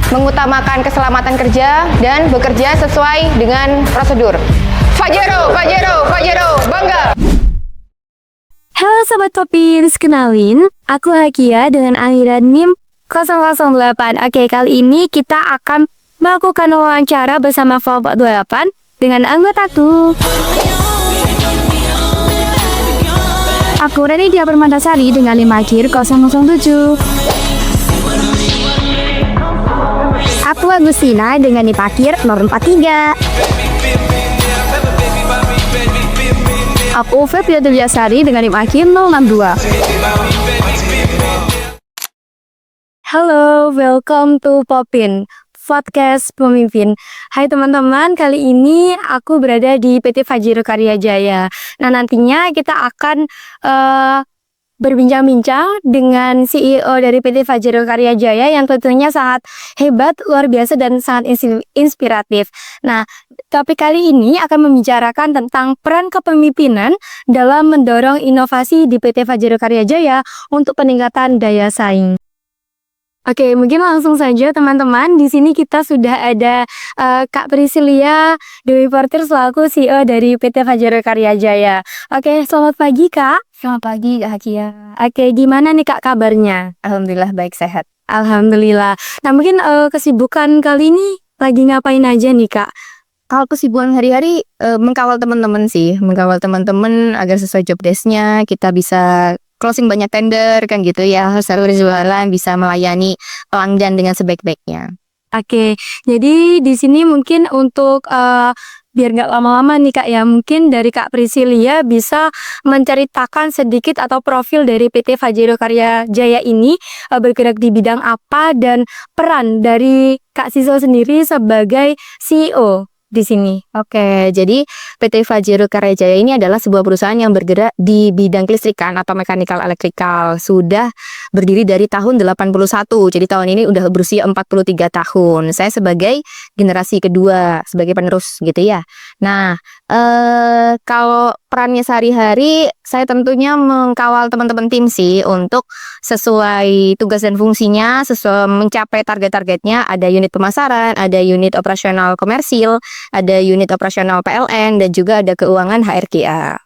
mengutamakan keselamatan kerja, dan bekerja sesuai dengan prosedur. Fajero, Fajero, Fajero, bangga! Halo Sobat Popins, kenalin, aku Hakia dengan aliran NIM 008. Oke, kali ini kita akan melakukan wawancara bersama Kelompok 28 dengan anggotaku. Aku Reni Dia Permatasari dengan 5 KIR 007. Aku Agustina dengan Nipakir 043. Aku Febri Dulyasari dengan Nipakir 062. Halo, welcome to Popin Podcast Pemimpin. Hai teman-teman, kali ini aku berada di PT Fajero Karya Jaya. Nah, nantinya kita akan berbincang-bincang dengan CEO dari PT Fajero Karya Jaya yang tentunya sangat hebat, luar biasa, dan sangat inspiratif. Nah, topik kali ini akan membicarakan tentang peran kepemimpinan dalam mendorong inovasi di PT Fajero Karya Jaya untuk peningkatan daya saing. Oke, mungkin langsung saja teman-teman. Di sini kita sudah ada Kak Priscilia Dewi Portir selaku CEO dari PT Fajero Karya Jaya. Oke, selamat pagi Kak. Selamat pagi, Kak Hakia. Oke, gimana nih Kak kabarnya? Alhamdulillah baik, sehat. Alhamdulillah. Nah, mungkin kesibukan kali ini lagi ngapain aja nih Kak? Kalau kesibukan hari-hari mengkawal teman-teman sih, mengkawal teman-teman agar sesuai job desk-nya, kita bisa closing banyak tender kan gitu ya, selalu berjualan, bisa melayani pelanggan dengan sebaik-baiknya. Oke, jadi di sini mungkin untuk biar nggak lama-lama nih Kak ya, mungkin dari Kak Priscilia bisa menceritakan sedikit atau profil dari PT Fajero Karya Jaya ini bergerak di bidang apa dan peran dari Kak Sisil sendiri sebagai CEO di sini. Oke, jadi PT Fajero Karya Jaya ini adalah sebuah perusahaan yang bergerak di bidang kelistrikan atau mechanical electrical. Sudah berdiri dari tahun 81. Jadi tahun ini udah berusia 43 tahun. Saya sebagai generasi kedua, sebagai penerus gitu ya. Nah, kalau perannya sehari-hari, saya tentunya mengkawal teman-teman tim sih untuk sesuai tugas dan fungsinya, sesuai mencapai target-targetnya. Ada unit pemasaran, ada unit operasional komersil, ada unit operasional PLN, dan juga ada keuangan HRGA.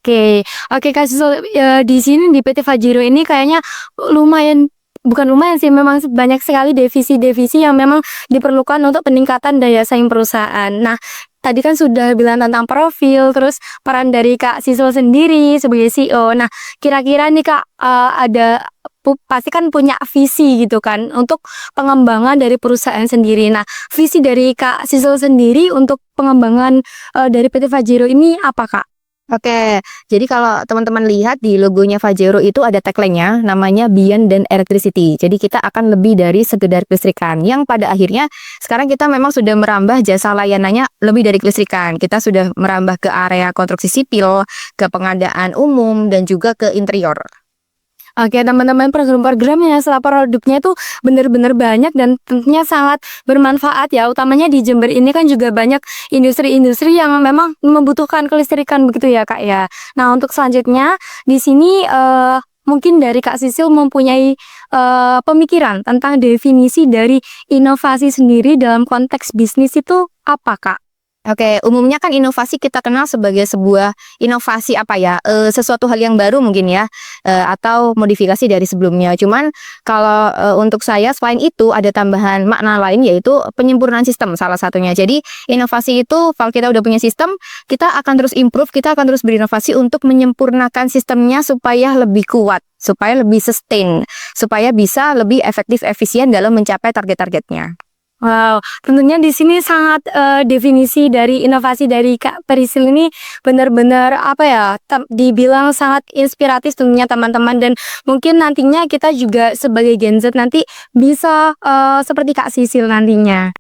Oke, Kak Sisil, di sini di PT Fajero ini kayaknya bukan lumayan sih, memang banyak sekali divisi-divisi yang memang diperlukan untuk peningkatan daya saing perusahaan. Nah, tadi kan sudah bilang tentang profil, terus peran dari Kak Sisil sendiri sebagai CEO. Nah, kira-kira nih Kak, pasti kan punya visi gitu kan untuk pengembangan dari perusahaan sendiri. Nah, visi dari Kak Sisil sendiri untuk pengembangan dari PT Fajero ini apa Kak? Oke, jadi kalau teman-teman lihat di logonya Fajero itu ada tagline-nya, namanya Beyond dan Electricity. Jadi kita akan lebih dari sekedar kelistrikan, yang pada akhirnya sekarang kita memang sudah merambah jasa layanannya lebih dari kelistrikan. Kita sudah merambah ke area konstruksi sipil, ke pengadaan umum, dan juga ke interior. Oke teman-teman, program-programnya setelah produknya itu benar-benar banyak dan tentunya sangat bermanfaat ya. Utamanya di Jember ini kan juga banyak industri-industri yang memang membutuhkan kelistrikan begitu ya Kak ya. Nah, untuk selanjutnya di sini mungkin dari Kak Sisil mempunyai pemikiran tentang definisi dari inovasi sendiri dalam konteks bisnis itu apa Kak? Oke, umumnya kan inovasi kita kenal sebagai sebuah inovasi apa ya, sesuatu hal yang baru mungkin ya, atau modifikasi dari sebelumnya. Cuman kalau untuk saya selain itu ada tambahan makna lain, yaitu penyempurnaan sistem salah satunya. Jadi inovasi itu kalau kita udah punya sistem, kita akan terus improve, kita akan terus berinovasi untuk menyempurnakan sistemnya supaya lebih kuat, supaya lebih sustain, supaya bisa lebih efektif efisien dalam mencapai target-targetnya. Wow, tentunya di sini sangat definisi dari inovasi dari Kak Priscil ini benar-benar apa ya, dibilang sangat inspiratif tentunya teman-teman, dan mungkin nantinya kita juga sebagai Gen Z nanti bisa seperti Kak Sisil nantinya.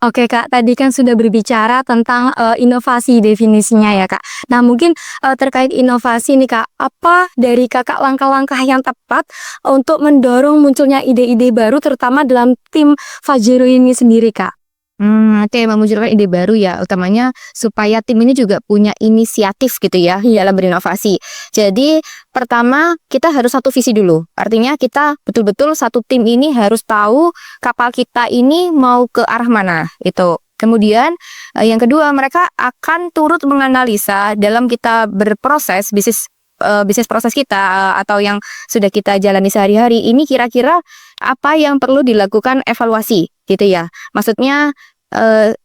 Oke Kak, tadi kan sudah berbicara tentang inovasi definisinya ya Kak. Nah mungkin terkait inovasi nih Kak, apa dari Kakak langkah-langkah yang tepat untuk mendorong munculnya ide-ide baru terutama dalam tim Fajero ini sendiri Kak? Oke, memunculkan ide baru ya, utamanya supaya tim ini juga punya inisiatif gitu ya, dalam berinovasi. Jadi pertama kita harus satu visi dulu, artinya kita betul-betul satu tim ini harus tahu kapal kita ini mau ke arah mana, itu. Kemudian yang kedua mereka akan turut menganalisa dalam kita berproses bisnis proses kita atau yang sudah kita jalani sehari-hari ini kira-kira apa yang perlu dilakukan evaluasi gitu ya. Maksudnya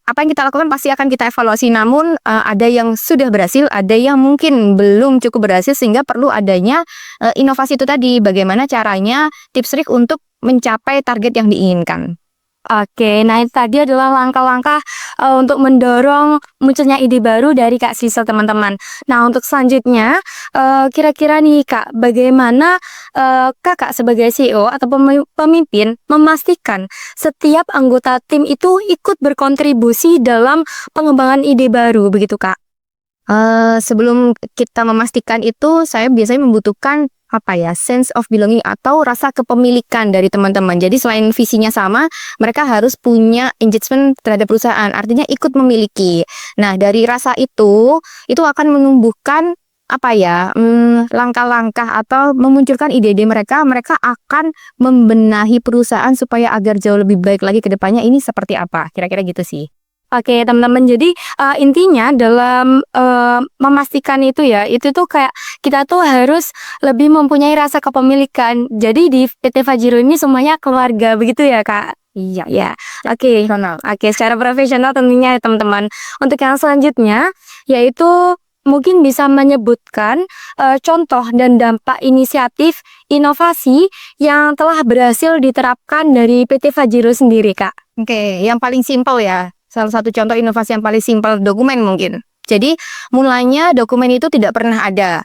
apa yang kita lakukan pasti akan kita evaluasi, namun ada yang sudah berhasil, ada yang mungkin belum cukup berhasil sehingga perlu adanya inovasi itu tadi, bagaimana caranya tips trik untuk mencapai target yang diinginkan. Oke, nah itu tadi adalah langkah-langkah untuk mendorong munculnya ide baru dari Kak Sisel teman-teman. Nah untuk selanjutnya kira-kira nih Kak, bagaimana Kakak sebagai CEO atau pemimpin memastikan setiap anggota tim itu ikut berkontribusi dalam pengembangan ide baru begitu Kak? Sebelum kita memastikan itu, saya biasanya membutuhkan apa ya, sense of belonging atau rasa kepemilikan dari teman-teman. Jadi selain visinya sama, mereka harus punya engagement terhadap perusahaan, artinya ikut memiliki. Nah, dari rasa itu akan menumbuhkan apa ya, langkah-langkah atau memunculkan ide-ide mereka akan membenahi perusahaan supaya agar jauh lebih baik lagi ke depannya ini seperti apa, kira-kira gitu sih. Oke teman-teman, jadi intinya dalam memastikan itu ya, itu tuh kayak kita tuh harus lebih mempunyai rasa kepemilikan. Jadi di PT Fajiro ini semuanya keluarga begitu ya Kak? Iya, ya. Oke, oke secara profesional tentunya ya teman-teman. Untuk yang selanjutnya yaitu mungkin bisa menyebutkan contoh dan dampak inisiatif inovasi yang telah berhasil diterapkan dari PT Fajiro sendiri Kak. Oke, yang paling simpel ya. Salah satu contoh inovasi yang paling simpel, dokumen mungkin. Jadi mulanya dokumen itu tidak pernah ada.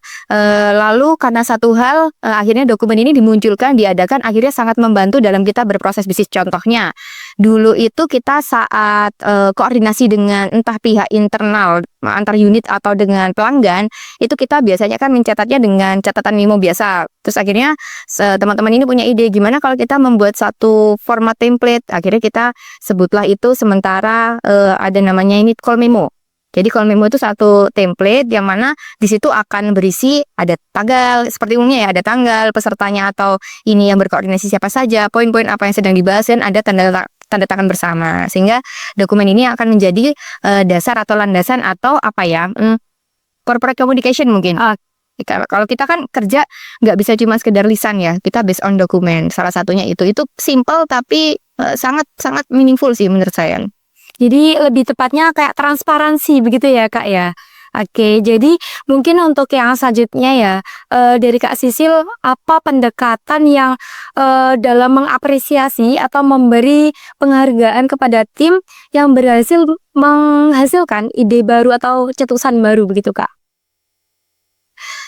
Lalu karena satu hal, akhirnya dokumen ini dimunculkan, diadakan, akhirnya sangat membantu dalam kita berproses bisnis. Contohnya, dulu itu kita saat koordinasi dengan entah pihak internal, antar unit atau dengan pelanggan, itu kita biasanya kan mencatatnya dengan catatan memo biasa. Terus akhirnya teman-teman ini punya ide, gimana kalau kita membuat satu format template. Akhirnya kita sebutlah itu sementara ada namanya ini call memo. Jadi call memo itu satu template yang mana di situ akan berisi ada tanggal, seperti umumnya ya, ada tanggal, pesertanya atau ini yang berkoordinasi siapa saja, poin-poin apa yang sedang dibahas, dan ada tanda tangan bersama. Sehingga dokumen ini akan menjadi dasar atau landasan atau apa ya, corporate communication mungkin. Kalau kita kan kerja nggak bisa cuma sekedar lisan ya, kita based on dokumen. Salah satunya itu simple tapi sangat sangat meaningful sih menurut saya. Jadi lebih tepatnya kayak transparansi begitu ya Kak ya. Oke, jadi mungkin untuk yang selanjutnya ya dari Kak Sisil, apa pendekatan yang dalam mengapresiasi atau memberi penghargaan kepada tim yang berhasil menghasilkan ide baru atau cetusan baru begitu Kak?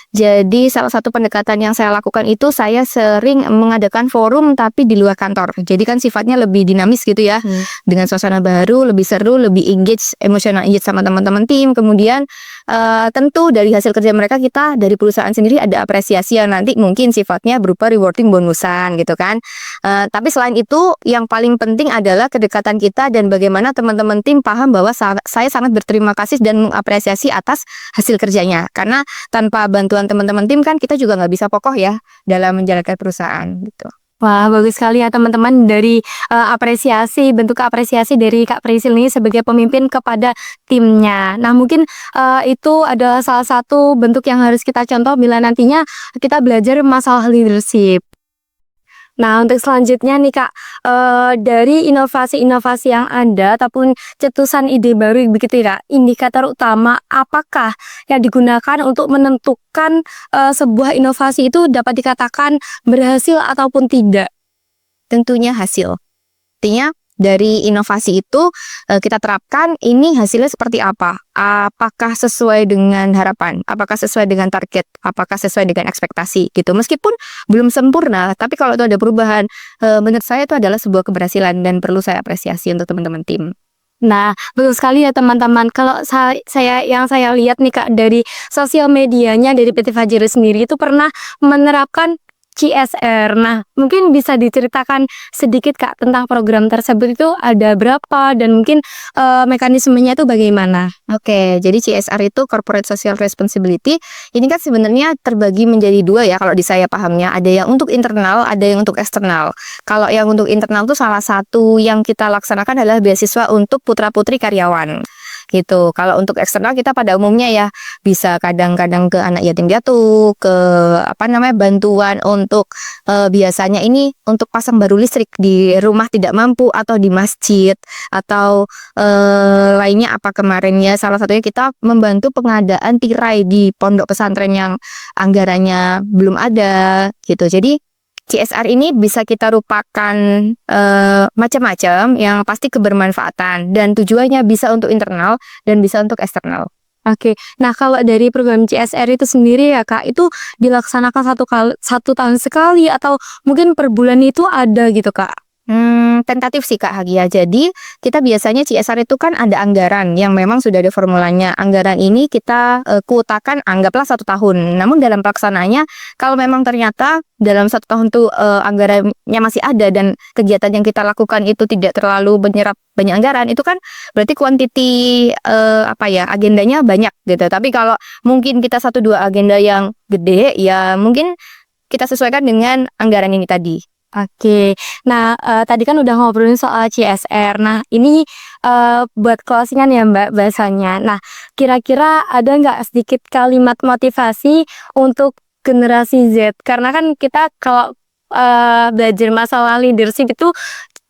Jadi salah satu pendekatan yang saya lakukan itu saya sering mengadakan forum tapi di luar kantor. Jadi kan sifatnya lebih dinamis gitu ya. Dengan suasana baru, lebih seru, lebih engage, emosional engage sama teman-teman tim. Kemudian tentu dari hasil kerja mereka, kita dari perusahaan sendiri ada apresiasi yang nanti mungkin sifatnya berupa rewarding bonusan gitu kan. Tapi selain itu yang paling penting adalah kedekatan kita dan bagaimana teman-teman tim paham bahwa saya sangat berterima kasih dan mengapresiasi atas hasil kerjanya. Karena tanpa bantuan teman-teman tim kan kita juga nggak bisa kokoh ya dalam menjalankan perusahaan gitu. Wah, bagus sekali ya teman-teman dari bentuk apresiasi dari Kak Prisil ini sebagai pemimpin kepada timnya. Nah, mungkin itu adalah salah satu bentuk yang harus kita contoh bila nantinya kita belajar masalah leadership. Nah, untuk selanjutnya nih Kak, dari inovasi-inovasi yang ada ataupun cetusan ide baru begitu ya Kak, indikator utama apakah yang digunakan untuk menentukan sebuah inovasi itu dapat dikatakan berhasil ataupun tidak? Tentunya hasil. Artinya dari inovasi itu kita terapkan, ini hasilnya seperti apa? Apakah sesuai dengan harapan? Apakah sesuai dengan target? Apakah sesuai dengan ekspektasi gitu? Meskipun belum sempurna, tapi kalau itu ada perubahan, menurut saya itu adalah sebuah keberhasilan dan perlu saya apresiasi untuk teman-teman tim. Nah, betul sekali ya teman-teman. Kalau saya lihat nih Kak dari sosial medianya dari PT Fajiro sendiri itu pernah menerapkan CSR. Nah, mungkin bisa diceritakan sedikit Kak tentang program tersebut itu ada berapa dan mungkin mekanismenya itu bagaimana? Oke, jadi CSR itu Corporate Social Responsibility. Ini kan sebenarnya terbagi menjadi dua ya kalau di saya pahamnya. Ada yang untuk internal, ada yang untuk eksternal. Kalau yang untuk internal tuh salah satu yang kita laksanakan adalah beasiswa untuk putra-putri karyawan. Gitu. Kalau untuk eksternal kita pada umumnya ya bisa kadang-kadang ke anak yatim piatu, ke bantuan untuk biasanya ini untuk pasang baru listrik di rumah tidak mampu atau di masjid atau lainnya apa kemarinnya salah satunya kita membantu pengadaan tirai di pondok pesantren yang anggarannya belum ada gitu. Jadi CSR ini bisa kita rupakan macam-macam yang pasti kebermanfaatan dan tujuannya bisa untuk internal dan bisa untuk eksternal. Oke, nah kalau dari program CSR itu sendiri ya Kak, itu dilaksanakan satu tahun sekali atau mungkin per bulan itu ada gitu Kak? Tentatif sih Kak Hagia. Jadi kita biasanya CSR itu kan ada anggaran yang memang sudah ada formulanya. Anggaran ini kita kuotakan anggaplah 1 tahun. Namun dalam pelaksanaannya kalau memang ternyata dalam 1 tahun tuh anggarannya masih ada dan kegiatan yang kita lakukan itu tidak terlalu menyerap banyak anggaran, itu kan berarti kuantiti agendanya banyak gitu. Tapi kalau mungkin kita 1-2 agenda yang gede ya mungkin kita sesuaikan dengan anggaran ini tadi. Oke, nah tadi kan udah ngobrolin soal CSR. Nah ini buat closingan ya Mbak bahasanya. Nah kira-kira ada nggak sedikit kalimat motivasi untuk generasi Z? Karena kan kita kalau belajar masalah leadership itu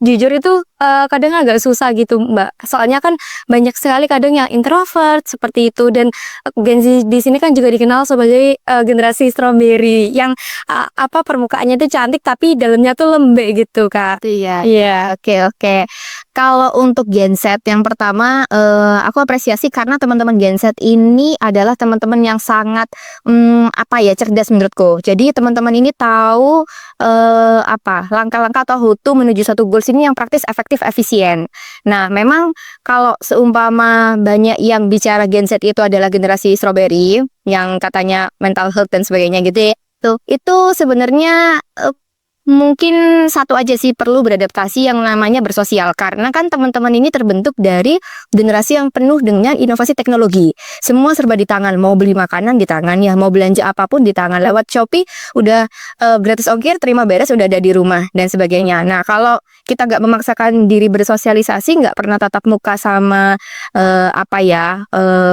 jujur itu kadang agak susah gitu Mbak. Soalnya kan banyak sekali kadang yang introvert seperti itu dan Gen Z di sini kan juga dikenal sebagai generasi strawberry yang permukaannya itu cantik tapi dalamnya tuh lembek gitu Kak. Iya. Iya. Oke. Kalau untuk Gen Z yang pertama aku apresiasi karena teman-teman Gen Z ini adalah teman-teman yang sangat cerdas menurutku. Jadi teman-teman ini tahu langkah-langkah atau how to menuju satu goals ini yang praktis, efektif, efisien. Nah, memang kalau seumpama banyak yang bicara Gen Z itu adalah generasi strawberry yang katanya mental health dan sebagainya gitu ya. Itu sebenarnya mungkin satu aja sih perlu beradaptasi yang namanya bersosial karena kan teman-teman ini terbentuk dari generasi yang penuh dengan inovasi teknologi. Semua serba di tangan, mau beli makanan di tangan ya, mau belanja apapun di tangan. Lewat Shopee udah gratis ongkir, terima beres udah ada di rumah dan sebagainya. Nah, kalau kita nggak memaksakan diri bersosialisasi, nggak pernah tatap muka sama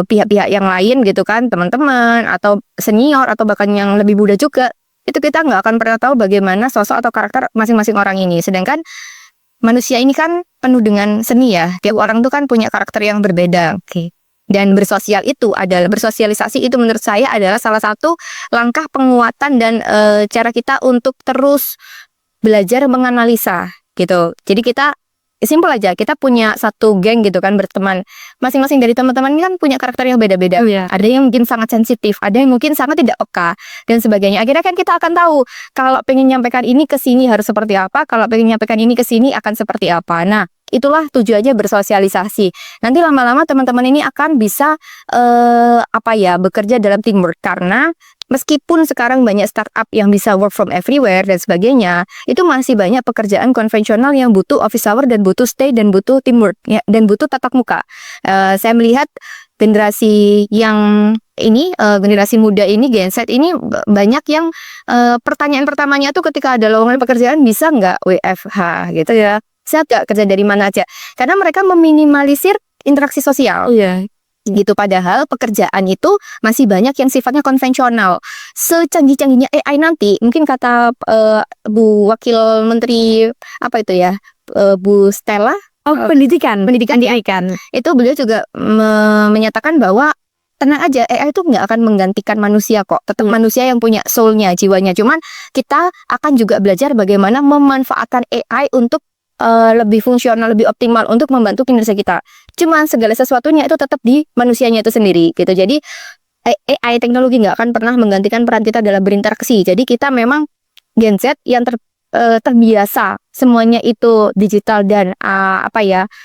pihak-pihak yang lain gitu kan, teman-teman atau senior atau bahkan yang lebih muda juga, itu kita nggak akan pernah tahu bagaimana sosok atau karakter masing-masing orang ini. Sedangkan manusia ini kan penuh dengan seni ya. Tiap orang tuh kan punya karakter yang berbeda. Oke. Dan bersosialisasi itu menurut saya adalah salah satu langkah penguatan dan cara kita untuk terus belajar menganalisa gitu. Jadi kita simpel aja, kita punya satu geng gitu kan, berteman. Masing-masing dari teman-teman ini kan punya karakter yang beda-beda. Ada yang mungkin sangat sensitif, ada yang mungkin sangat tidak peka dan sebagainya. Akhirnya kan kita akan tahu kalau pengen nyampaikan ini ke sini harus seperti apa, kalau pengen nyampaikan ini ke sini akan seperti apa. Nah, itulah tujuannya bersosialisasi. Nanti lama-lama teman-teman ini akan bisa bekerja dalam teamwork karena meskipun sekarang banyak startup yang bisa work from everywhere dan sebagainya, itu masih banyak pekerjaan konvensional yang butuh office hour dan butuh stay dan butuh teamwork ya, dan butuh tatap muka. Saya melihat generasi yang ini, generasi muda ini, Gen Z ini banyak yang pertanyaan pertamanya tuh ketika ada lowongan pekerjaan bisa nggak WFH gitu ya. Saya nggak kerja dari mana aja. Karena mereka meminimalisir interaksi sosial. Iya. Gitu, padahal pekerjaan itu masih banyak yang sifatnya konvensional. Secanggih-canggihnya AI nanti, mungkin kata Bu Wakil Menteri Bu Stella, pendidikan itu beliau juga menyatakan bahwa tenang aja, AI itu nggak akan menggantikan manusia kok. Tetap manusia yang punya soulnya, jiwanya. Cuman kita akan juga belajar bagaimana memanfaatkan AI untuk lebih fungsional, lebih optimal untuk membantu kinerja kita. Cuman segala sesuatunya itu tetap di manusianya itu sendiri gitu. Jadi AI teknologi nggak akan pernah menggantikan peran kita dalam berinteraksi. Jadi kita memang Gen Z yang terbiasa semuanya itu digital dan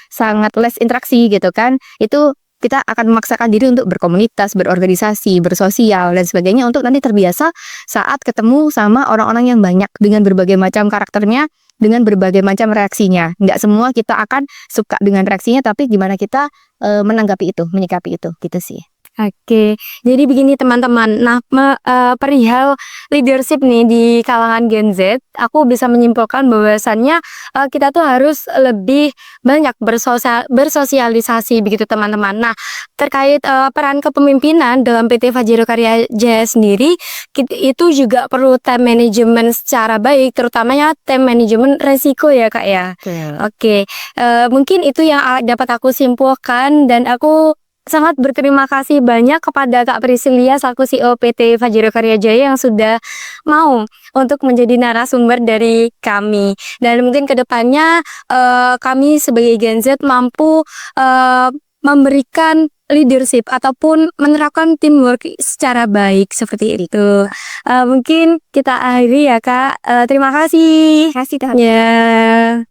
sangat less interaksi gitu kan. Itu kita akan memaksakan diri untuk berkomunitas, berorganisasi, bersosial dan sebagainya untuk nanti terbiasa saat ketemu sama orang-orang yang banyak dengan berbagai macam karakternya, dengan berbagai macam reaksinya. Nggak semua kita akan suka dengan reaksinya, tapi gimana kita menanggapi itu, menyikapi itu, gitu sih. Oke, jadi begini teman-teman. Nah, perihal leadership nih di kalangan Gen Z, aku bisa menyimpulkan bahwasannya kita tuh harus lebih banyak bersosialisasi begitu teman-teman. Nah, terkait peran kepemimpinan dalam PT Fajero Karya Jaya sendiri, itu juga perlu time management secara baik, terutamanya time management resiko ya Kak ya. Oke, mungkin itu yang dapat aku simpulkan dan aku sangat berterima kasih banyak kepada Kak Priscilia selaku CEO PT Fajero Karya Jaya yang sudah mau untuk menjadi narasumber dari kami. Dan mungkin kedepannya kami sebagai Gen Z mampu memberikan leadership ataupun menerapkan teamwork secara baik seperti itu. Mungkin kita akhiri ya Kak. Terima kasih. Terima kasih. Ya.